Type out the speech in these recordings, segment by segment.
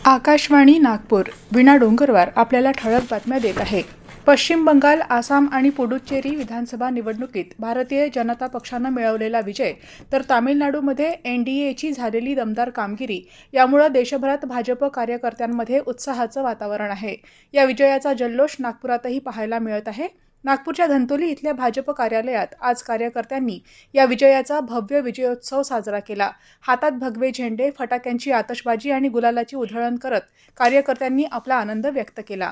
आकाशवाणी नागपूर वीणा डोंगरवार आपल्याला ठळक बातम्या देत आहे। पश्चिम बंगाल, आसाम आणि पुडुचेरी विधानसभा निवडणुकीत भारतीय जनता पक्षानं मिळवलेला विजय तर तामिळनाडूमध्ये एनडीएची झालेली दमदार कामगिरी यामुळे देशभरात भाजप कार्यकर्त्यांमध्ये उत्साहाचं वातावरण आहे। या विजयाचा जल्लोष नागपुरातही पाहायला मिळत आहे। नागपूरच्या धंतोली इथल्या भाजप कार्यालयात आज कार्यकर्त्यांनी या विजयाचा भव्य विजयोत्सव साजरा केला। हातात भगवे झेंडे, फटाक्यांची आतषबाजी आणि गुलालाची उधळण करत कार्यकर्त्यांनी आपला आनंद व्यक्त केला।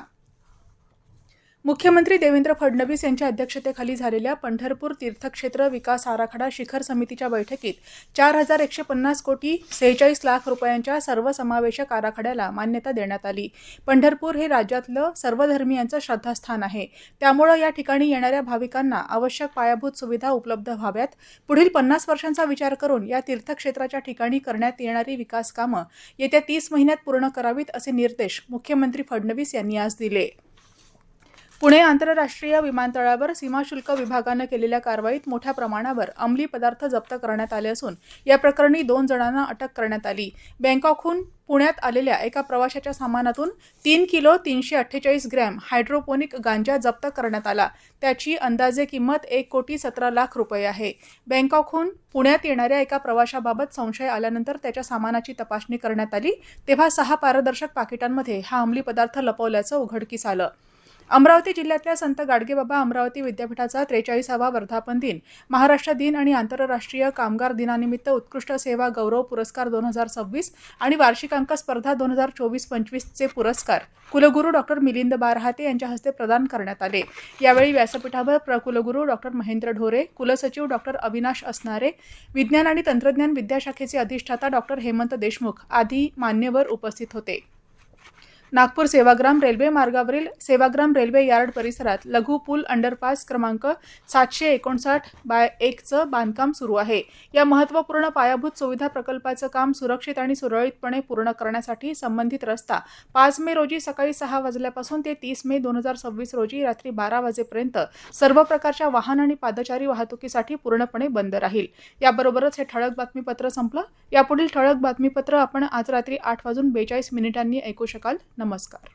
मुख्यमंत्री देवेंद्र फडणवीस यांच्या अध्यक्षतेखाली झालेल्या पंढरपूर तीर्थक्षेत्र विकास आराखडा शिखर समितीच्या बैठकीत 4,150 कोटी 46 लाख रुपयांच्या सर्वसमावेशक आराखड्याला मान्यता देण्यात आली। पंढरपूर हे राज्यातलं सर्वधर्मियांचं श्रद्धास्थान आहे, त्यामुळे या ठिकाणी येणाऱ्या भाविकांना आवश्यक पायाभूत सुविधा उपलब्ध व्हाव्यात। पुढील 50 वर्षांचा विचार करून या तीर्थक्षेत्राच्या ठिकाणी करण्यात येणारी विकास कामं येत्या 30 महिन्यात पूर्ण करावीत असे निर्देश मुख्यमंत्री फडणवीस यांनी आज दिले। पुणे आंतरराष्ट्रीय विमानतळावर सीमाशुल्क विभागानं केलेल्या कारवाईत मोठ्या प्रमाणावर अंमली पदार्थ जप्त करण्यात आले असून या प्रकरणी 2 जणांना अटक करण्यात आली। बँकॉकहून पुण्यात आलेल्या एका प्रवाशाच्या सामानातून 3 किलो 348 ग्रॅम हायड्रोपोनिक गांजा जप्त करण्यात आला। त्याची अंदाजे किंमत 1 कोटी 17 लाख रुपये आहे। बँकॉकहून पुण्यात येणाऱ्या एका प्रवाशाबाबत संशय आल्यानंतर त्याच्या सामानाची तपासणी करण्यात आली, तेव्हा 6 पारदर्शक पाकिटांमध्ये हा अंमली पदार्थ लपवल्याचं उघडकीस आलं। अमरावती जिल्ह्यातल्या संत गाडगेबाबा अमरावती विद्यापीठाचा 43वा वर्धापन दिन, महाराष्ट्र दिन आणि आंतरराष्ट्रीय कामगार दिनानिमित्त उत्कृष्ट सेवा गौरव पुरस्कार 2026 आणि वार्षिक अंक स्पर्धा 2024-25 चे पुरस्कार कुलगुरू डॉक्टर मिलिंद बारहाते यांच्या हस्ते प्रदान करण्यात आले। यावेळी व्यासपीठावर प्रकुलगुरू डॉक्टर महेंद्र ढोरे, कुलसचिव डॉक्टर अविनाश असणारे, विज्ञान आणि तंत्रज्ञान विद्याशाखेचे अधिष्ठाता डॉक्टर हेमंत देशमुख आदी मान्यवर उपस्थित होते। नागपूर सेवाग्राम रेल्वे मार्गावरील सेवाग्राम रेल्वे यार्ड परिसरात लघु पूल अंडरपास क्रमांक 759/1 चं बांधकाम सुरू आहे। या महत्त्वपूर्ण पायाभूत सुविधा प्रकल्पाचं काम सुरक्षित आणि सुरळीतपणे पूर्ण करण्यासाठी संबंधित रस्ता 5 मे रोजी सकाळी 6 वाजल्यापासून ते 30 मे 2026 रोजी रात्री 12 वाजेपर्यंत सर्व प्रकारच्या वाहन आणि पादचारी वाहतुकीसाठी पूर्णपणे बंद राहील। याबरोबरच हे ठळक बातमीपत्र संपलं। यापुढील ठळक बातमीपत्र आपण आज रात्री 8:42 ऐकू शकाल। नमस्कार।